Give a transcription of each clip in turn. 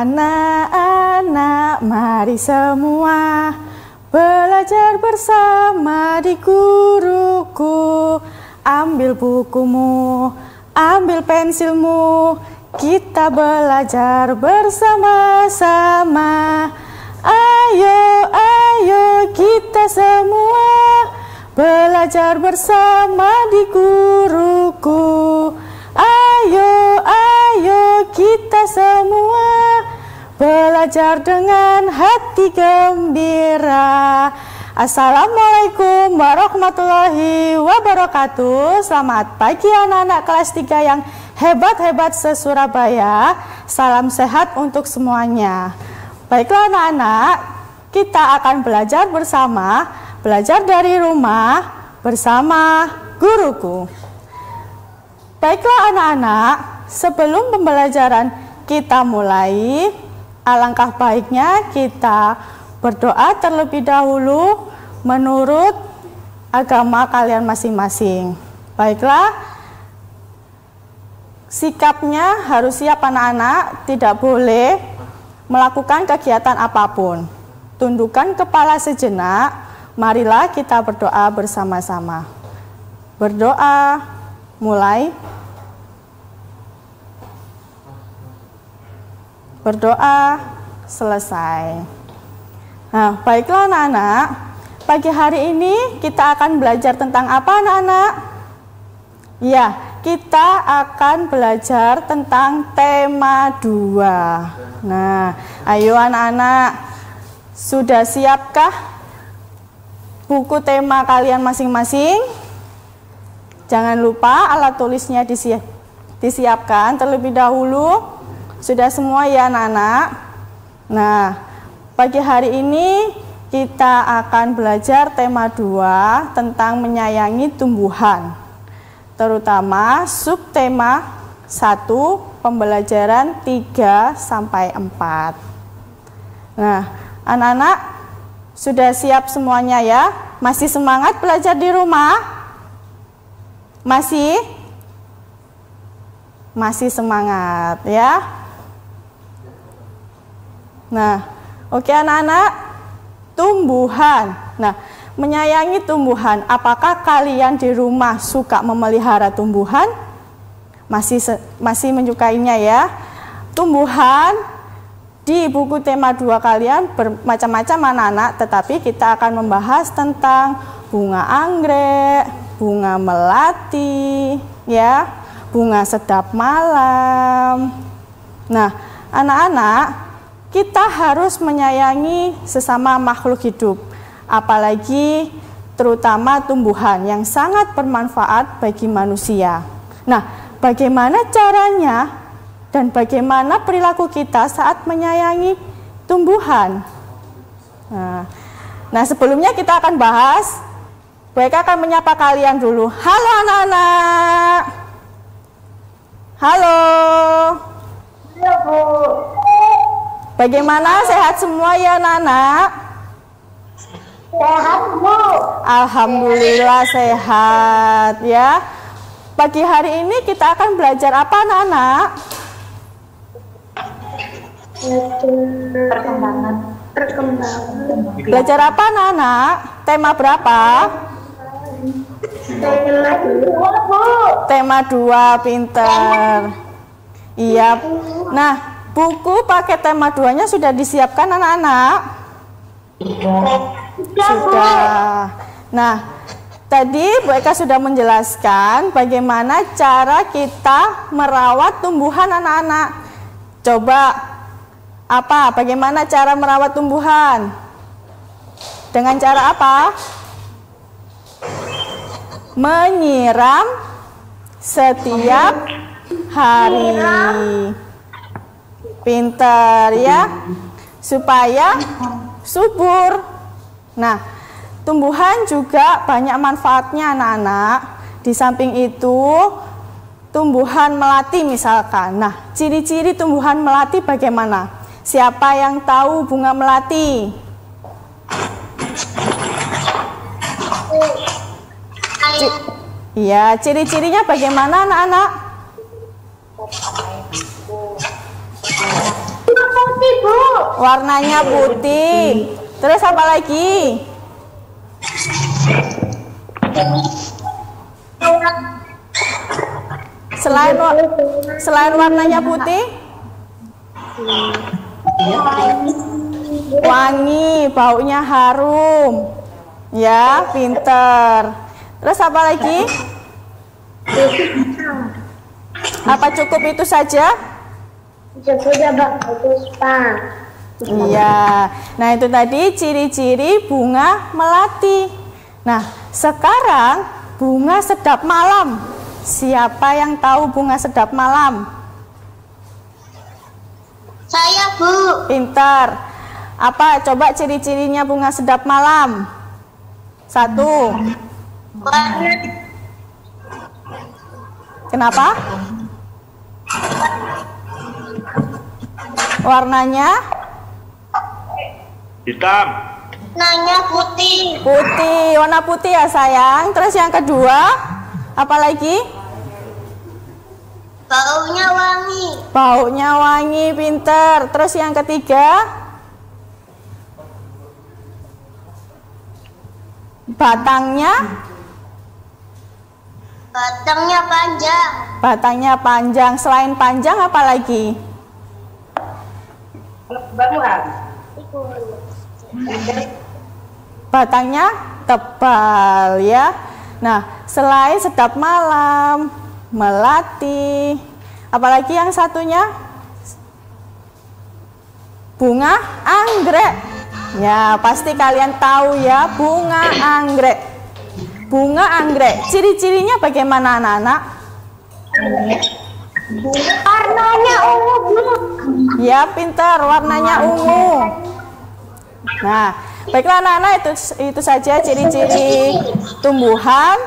Anak-anak, mari semua belajar bersama di guruku. Ambil bukumu, ambil pensilmu, kita belajar bersama-sama. Ayo, ayo kita semua belajar bersama di guruku. Ayo, ayo kita semua belajar dengan hati gembira. Assalamualaikum warahmatullahi wabarakatuh. Selamat pagi anak-anak kelas 3 yang hebat-hebat se-Surabaya. Salam sehat untuk semuanya. Baiklah anak-anak, kita akan belajar bersama, belajar dari rumah bersama guruku. Baiklah anak-anak, sebelum pembelajaran kita mulai, alangkah baiknya kita berdoa terlebih dahulu menurut agama kalian masing-masing. Baiklah, sikapnya harus siap anak-anak, tidak boleh melakukan kegiatan apapun. Tundukkan kepala sejenak, marilah kita berdoa bersama-sama. Berdoa, mulai. Berdoa, selesai. Nah, baiklah anak-anak, pagi hari ini kita akan belajar tentang apa anak-anak? Ya, kita akan belajar tentang tema 2. Nah, ayo anak-anak, sudah siapkah buku tema kalian masing-masing? Jangan lupa alat tulisnya disiapkan terlebih dahulu. Sudah semua ya anak-anak? Nah, pagi hari ini kita akan belajar tema 2 tentang menyayangi tumbuhan. Terutama subtema 1, pembelajaran 3 sampai 4. Nah, anak-anak sudah siap semuanya ya? Masih semangat belajar di rumah? Masih? Masih semangat ya? Nah, oke anak-anak, tumbuhan. Nah, menyayangi tumbuhan. Apakah kalian di rumah suka memelihara tumbuhan? Masih menyukainya ya? Tumbuhan di buku tema 2 kalian bermacam-macam anak-anak, tetapi kita akan membahas tentang bunga anggrek, bunga melati, ya, bunga sedap malam. Nah, anak-anak, kita harus menyayangi sesama makhluk hidup, apalagi terutama tumbuhan yang sangat bermanfaat bagi manusia. Nah, bagaimana caranya dan bagaimana perilaku kita saat menyayangi tumbuhan? Nah, sebelumnya kita akan bahas, mereka akan menyapa kalian dulu. Halo anak-anak. Halo. Halo Bu. Bagaimana, sehat semua ya anak-anak? Sehat Bu. Alhamdulillah sehat ya. Pagi hari ini kita akan belajar apa anak-anak? Perkembangan. Belajar apa anak-anak? Tema berapa? Tema 2 Bu. Tema 2, pinter. Iya. Nah, buku pakai tema 2-nya sudah disiapkan anak-anak? Sudah. Nah, tadi Bu Eka sudah menjelaskan bagaimana cara kita merawat tumbuhan anak-anak. Coba, bagaimana cara merawat tumbuhan? Dengan cara apa? Menyiram setiap hari. Pintar ya, supaya subur. Nah, tumbuhan juga banyak manfaatnya anak-anak. Di samping itu, tumbuhan melati misalkan. Nah, ciri-ciri tumbuhan melati bagaimana? Siapa yang tahu bunga melati? Iya, ciri-cirinya bagaimana anak-anak? Warnanya putih. Terus apa lagi? Selain warnanya putih? Wangi, baunya harum. Ya, pinter. Terus apa lagi? Apa cukup itu saja? Sudah Bang, puspa. Iya. Nah, itu tadi ciri-ciri bunga melati. Nah, sekarang bunga sedap malam. Siapa yang tahu bunga sedap malam? Saya, Bu. Pintar. Apa coba ciri-cirinya bunga sedap malam? 1. Warna Kenapa? Warnanya Hitam. nanya putih. putih, warna putih ya sayang. Terus yang kedua, apa lagi? Baunya wangi. Baunya wangi, pinter. Terus yang ketiga, batangnya Batangnya panjang. batangnya panjang. Selain panjang apa lagi? Batangnya tebal ya. Nah, selain sedap malam, melati, apalagi yang satunya? Bunga anggrek. Ya, pasti kalian tahu ya, bunga anggrek. Bunga anggrek, ciri-cirinya bagaimana anak-anak? Warnanya ungu, Bu. Ya, pintar, warnanya ungu. Nah, baiklah anak-anak, itu saja ciri-ciri tumbuhan.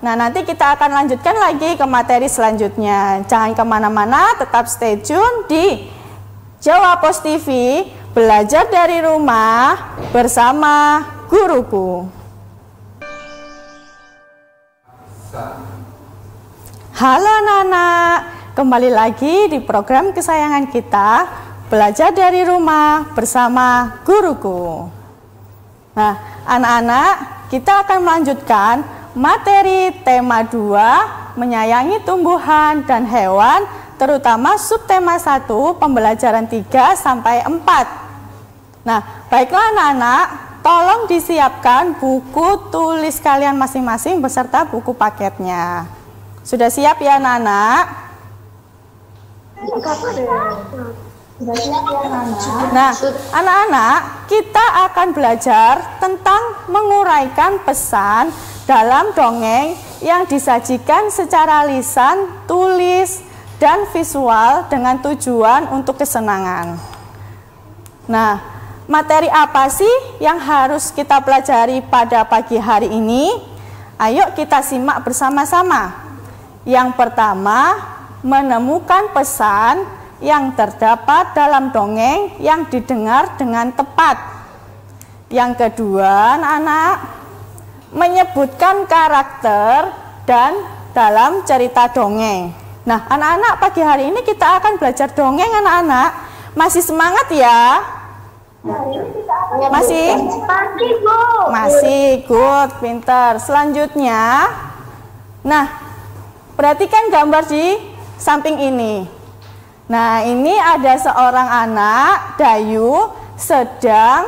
Nah, nanti kita akan lanjutkan lagi ke materi selanjutnya. Jangan kemana-mana, tetap stay tune di Jawa Pos TV, belajar dari rumah bersama guruku. Halo anak-anak, kembali lagi di program kesayangan kita, belajar dari rumah bersama guruku. Nah, anak-anak, kita akan melanjutkan materi tema 2, menyayangi tumbuhan dan hewan, terutama subtema 1, pembelajaran 3 sampai 4. Nah, baiklah anak-anak, tolong disiapkan buku tulis kalian masing-masing beserta buku paketnya. Sudah siap ya anak-anak? Nah, anak-anak, kita akan belajar tentang menguraikan pesan dalam dongeng yang disajikan secara lisan, tulis, dan visual dengan tujuan untuk kesenangan. Nah, materi apa sih yang harus kita pelajari pada pagi hari ini? Ayo kita simak bersama-sama. Yang pertama, menemukan pesan yang terdapat dalam dongeng yang didengar dengan tepat. Yang kedua, anak-anak, menyebutkan karakter dan dalam cerita dongeng. Nah, anak-anak, pagi hari ini kita akan belajar dongeng anak-anak. Masih semangat ya? Masih? Pagi, Bu. Masih, good, pinter. Selanjutnya, nah, perhatikan gambar di samping ini. Nah, ini ada seorang anak Dayu sedang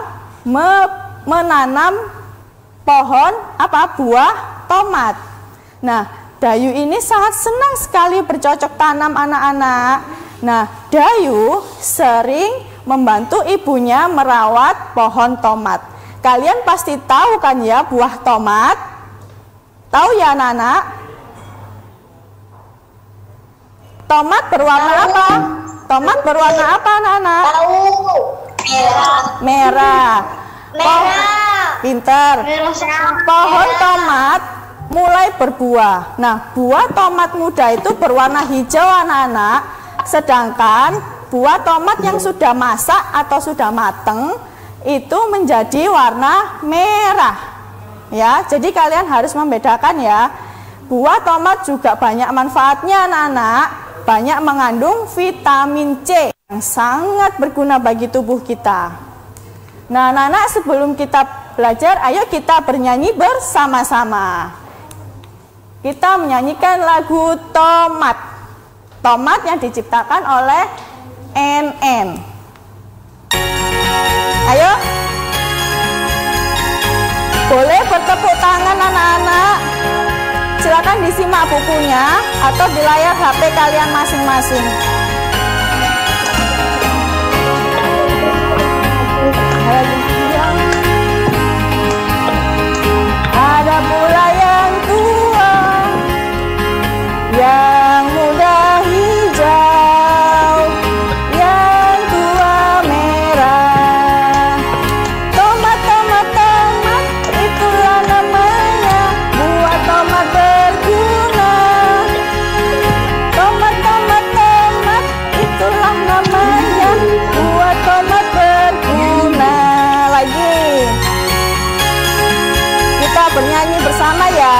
menanam pohon buah tomat. Nah, Dayu ini sangat senang sekali bercocok tanam anak-anak. Nah, Dayu sering membantu ibunya merawat pohon tomat. Kalian pasti tahu kan ya buah tomat? Tahu ya anak-anak? Tomat berwarna apa? Tomat berwarna apa anak-anak? Tahu. Merah. Merah. Merah. Pinter. Pohon tomat mulai berbuah. Nah, buah tomat muda itu berwarna hijau anak-anak. Sedangkan buah tomat yang sudah masak atau sudah mateng itu menjadi warna merah. Ya, jadi kalian harus membedakan ya. Buah tomat juga banyak manfaatnya anak-anak. Banyak mengandung vitamin C. yang sangat berguna bagi tubuh kita. Nah, anak-anak, sebelum kita belajar, ayo kita bernyanyi bersama-sama. Kita menyanyikan lagu Tomat. Tomat yang diciptakan oleh NN. Ayo. Boleh bertepuk tangan anak-anak. Silakan disimak bukunya atau di layar HP kalian masing-masing. Ada pula yang tua, yang muda hijau, yang tua merah. Tomat, tomat, tomat, itulah namanya, buah tomat berguna. Tomat, tomat, tomat, itulah namanya, buah tomat berguna. Lagi. Kita bernyanyi bersama ya.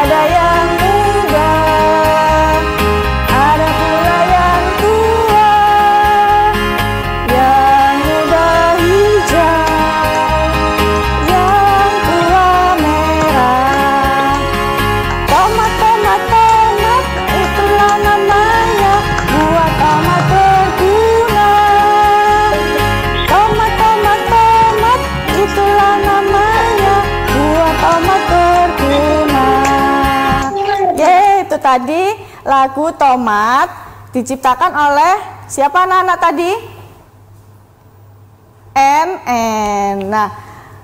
Ada yang muda, ada pula yang tua, yang muda hijau, yang tua merah. Tomat, tomat, tomat, itulah namanya, buah tomat berguna. Tomat, tomat, tomat, itulah namanya, buah tomat berguna. Itu tadi lagu Tomat diciptakan oleh siapa anak-anak tadi? NN. Nah,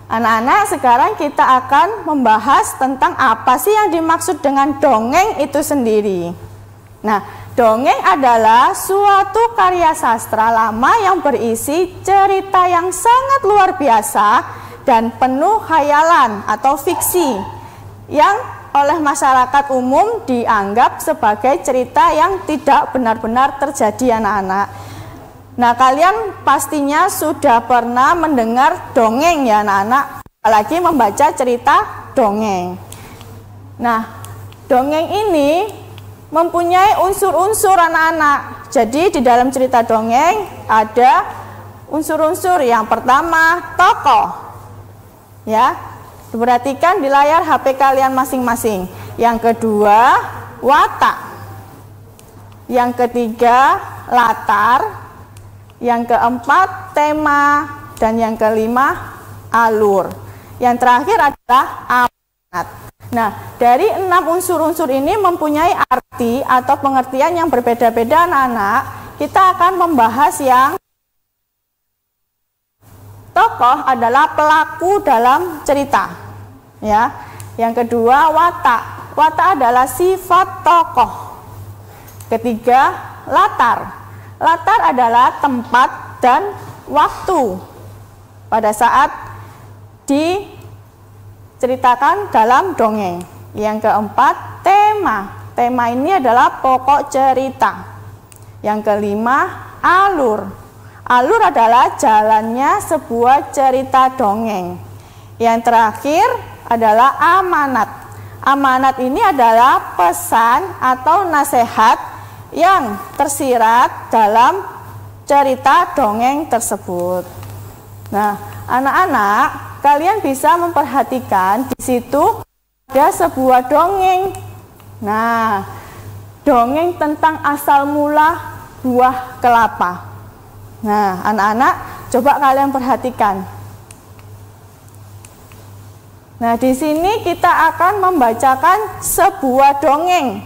anak-anak, sekarang kita akan membahas tentang apa sih yang dimaksud dengan dongeng itu sendiri. Nah, dongeng adalah suatu karya sastra lama yang berisi cerita yang sangat luar biasa dan penuh khayalan atau fiksi yang oleh masyarakat umum dianggap sebagai cerita yang tidak benar-benar terjadi, anak-anak. Nah, kalian pastinya sudah pernah mendengar dongeng ya anak-anak, apalagi membaca cerita dongeng. Nah, dongeng ini mempunyai unsur-unsur anak-anak. Jadi di dalam cerita dongeng ada unsur-unsur. Yang pertama, tokoh. Ya, perhatikan di layar HP kalian masing-masing. Yang kedua, watak. Yang ketiga, latar. Yang keempat, tema. Dan yang kelima, alur. Yang terakhir adalah amanat. Nah, dari 6 unsur-unsur ini mempunyai arti atau pengertian yang berbeda-beda, anak-anak. Kita akan membahas yang tokoh adalah pelaku dalam cerita. Ya. Yang kedua, watak. Watak adalah sifat tokoh. Ketiga, latar. Latar adalah tempat dan waktu pada saat diceritakan dalam dongeng. Yang keempat, tema. Tema ini adalah pokok cerita. Yang kelima, alur. Alur adalah jalannya sebuah cerita dongeng. Yang terakhir adalah amanat. Amanat ini adalah pesan atau nasihat yang tersirat dalam cerita dongeng tersebut. Nah, anak-anak, kalian bisa memperhatikan di situ ada sebuah dongeng. Nah, dongeng tentang asal mula buah kelapa. Nah, anak-anak, coba kalian perhatikan. Nah, di sini kita akan membacakan sebuah dongeng.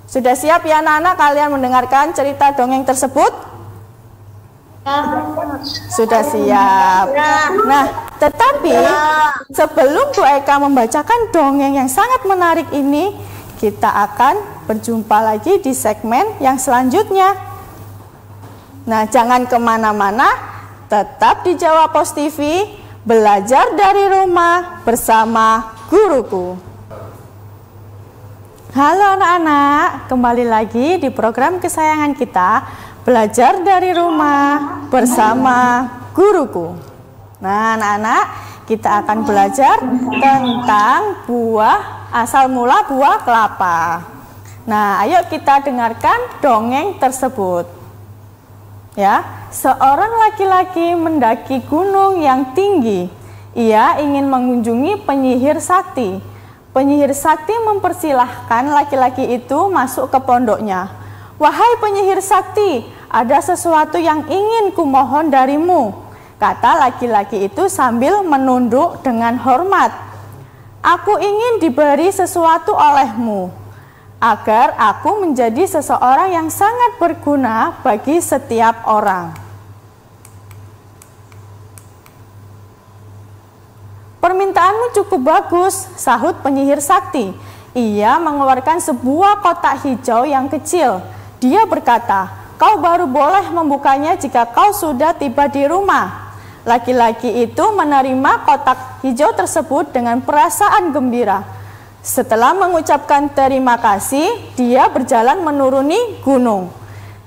Sudah siap ya anak-anak kalian mendengarkan cerita dongeng tersebut? Sudah siap. Nah, tetapi sebelum Bu Eka membacakan dongeng yang sangat menarik ini, kita akan berjumpa lagi di segmen yang selanjutnya. Nah, jangan kemana-mana, tetap di Jawa Pos TV, belajar dari rumah bersama guruku. Halo anak-anak, kembali lagi di program kesayangan kita, belajar dari rumah bersama guruku. Nah, anak-anak, kita akan belajar tentang asal mula buah kelapa. Nah, ayo kita dengarkan dongeng tersebut. Ya, seorang laki-laki mendaki gunung yang tinggi. Ia ingin mengunjungi penyihir sakti. Penyihir sakti mempersilahkan laki-laki itu masuk ke pondoknya. "Wahai penyihir sakti, ada sesuatu yang ingin kumohon darimu," kata laki-laki itu sambil menunduk dengan hormat. "Aku ingin diberi sesuatu olehmu, agar aku menjadi seseorang yang sangat berguna bagi setiap orang." "Permintaanmu cukup bagus," sahut penyihir sakti. Ia mengeluarkan sebuah kotak hijau yang kecil. Dia berkata, "Kau baru boleh membukanya jika kau sudah tiba di rumah." Laki-laki itu menerima kotak hijau tersebut dengan perasaan gembira. Setelah mengucapkan terima kasih, dia berjalan menuruni gunung.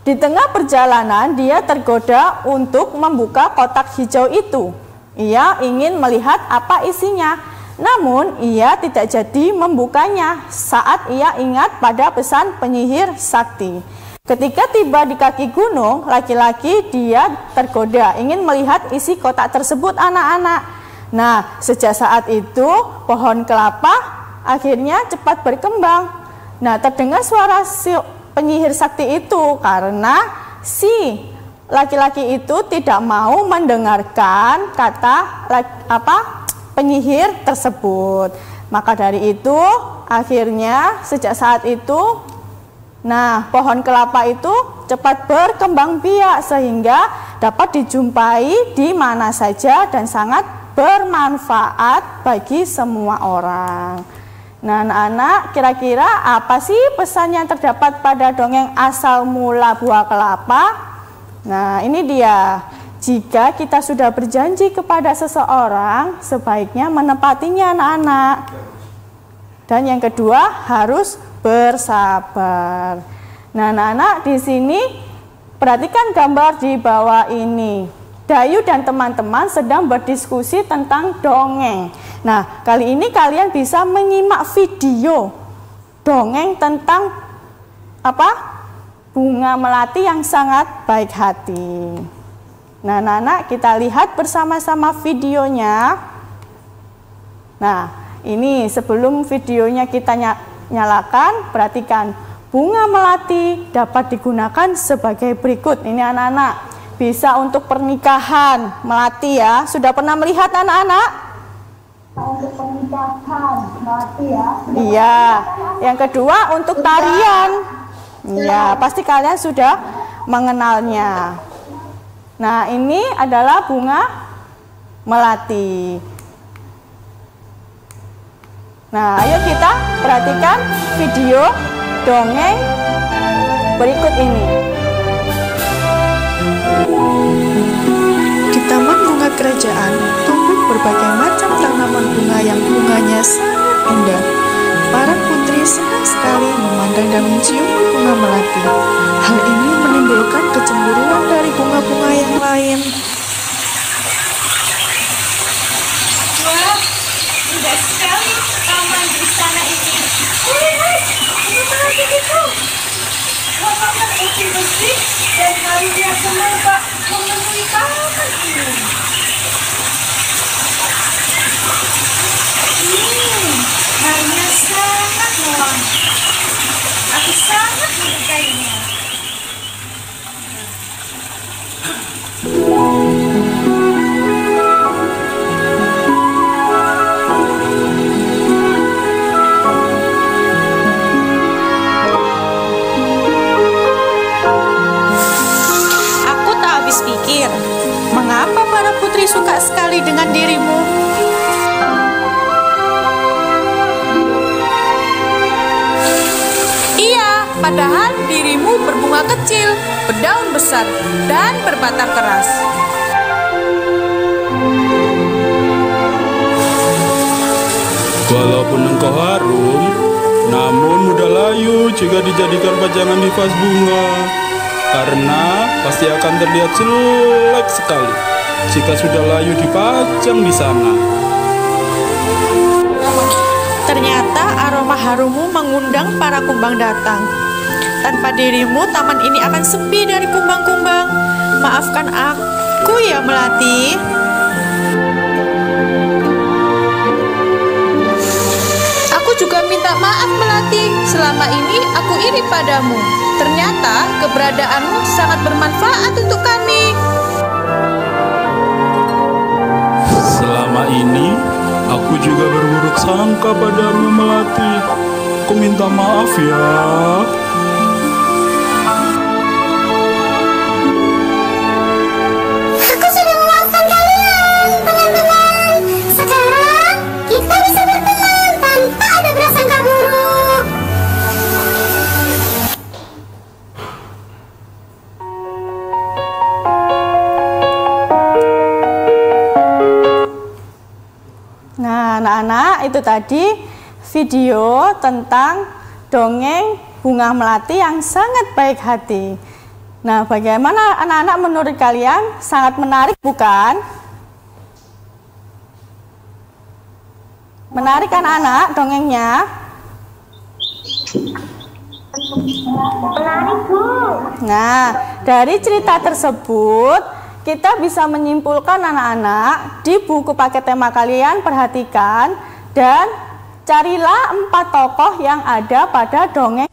Di tengah perjalanan, dia tergoda untuk membuka kotak hijau itu. Ia ingin melihat apa isinya, namun ia tidak jadi membukanya saat ia ingat pada pesan penyihir sakti. Ketika tiba di kaki gunung, laki-laki dia tergoda ingin melihat isi kotak tersebut, anak-anak. Nah, sejak saat itu pohon kelapa akhirnya cepat berkembang. Nah, terdengar suara si penyihir sakti itu karena si laki-laki itu tidak mau mendengarkan kata penyihir tersebut. Maka dari itu akhirnya sejak saat itu pohon kelapa itu cepat berkembang biak sehingga dapat dijumpai di mana saja dan sangat bermanfaat bagi semua orang. Nah, anak-anak, kira-kira apa sih pesan yang terdapat pada dongeng asal mula buah kelapa? Nah, ini dia. Jika kita sudah berjanji kepada seseorang, sebaiknya menepatinya, anak-anak. Dan yang kedua, harus bersabar. Nah, anak-anak, di sini perhatikan gambar di bawah ini. Dayu dan teman-teman sedang berdiskusi tentang dongeng. Nah, kali ini kalian bisa menyimak video dongeng tentang bunga melati yang sangat baik hati. Nah, anak-anak, kita lihat bersama-sama videonya. Nah, ini sebelum videonya kita nyalakan, perhatikan. Bunga melati dapat digunakan sebagai berikut. Ini anak-anak, bisa untuk pernikahan melati ya. Sudah pernah melihat anak-anak? Untuk pernikahan melati ya. Iya. Yang kedua untuk tarian. Iya, pasti kalian sudah mengenalnya. Nah, ini adalah bunga melati. Nah, ayo kita perhatikan video dongeng berikut ini. Di taman bunga kerajaan tumbuh berbagai macam tanaman bunga yang bunganya sangat indah. Para putri senang sekali memandang dan mencium bunga melati. Hal ini menimbulkan kecemburuan dari bunga-bunga yang lain. Wah, indah sekali taman di istana ini. Bunga melati itu. Lapangan bersih-bersih dan harunya semerbak memenuhi taman ini. Harunya sangat mewangi. Aku sangat menyukainya. Aku tak habis pikir, mengapa para putri suka sekali dengan dirimu? Padahal dirimu berbunga kecil, berdaun besar, dan berbatang keras. Walaupun engkau harum, namun mudah layu jika dijadikan pajangan di vas bunga. karena pasti akan terlihat jelek sekali jika sudah layu dipajang di sana. Ternyata aroma harummu mengundang para kumbang datang. Tanpa dirimu, taman ini akan sepi dari kumbang-kumbang. Maafkan aku ya, Melati. Aku juga minta maaf, Melati. Selama ini aku iri padamu. Ternyata keberadaanmu sangat bermanfaat untuk kami. Selama ini aku juga berburuk sangka padamu, Melati. Aku minta maaf ya. Aku sudah memaafkan kalian, teman-teman. Sekarang kita bisa berteman tanpa ada prasangka buruk. Nah, anak-anak, itu tadi video tentang dongeng Bunga Melati yang sangat baik hati. Nah, bagaimana anak-anak menurut kalian? Sangat menarik, bukan? Menarik kan anak dongengnya? Menarik, Bu. Nah, dari cerita tersebut kita bisa menyimpulkan anak-anak di buku paket tema kalian, perhatikan dan carilah 4 tokoh yang ada pada dongeng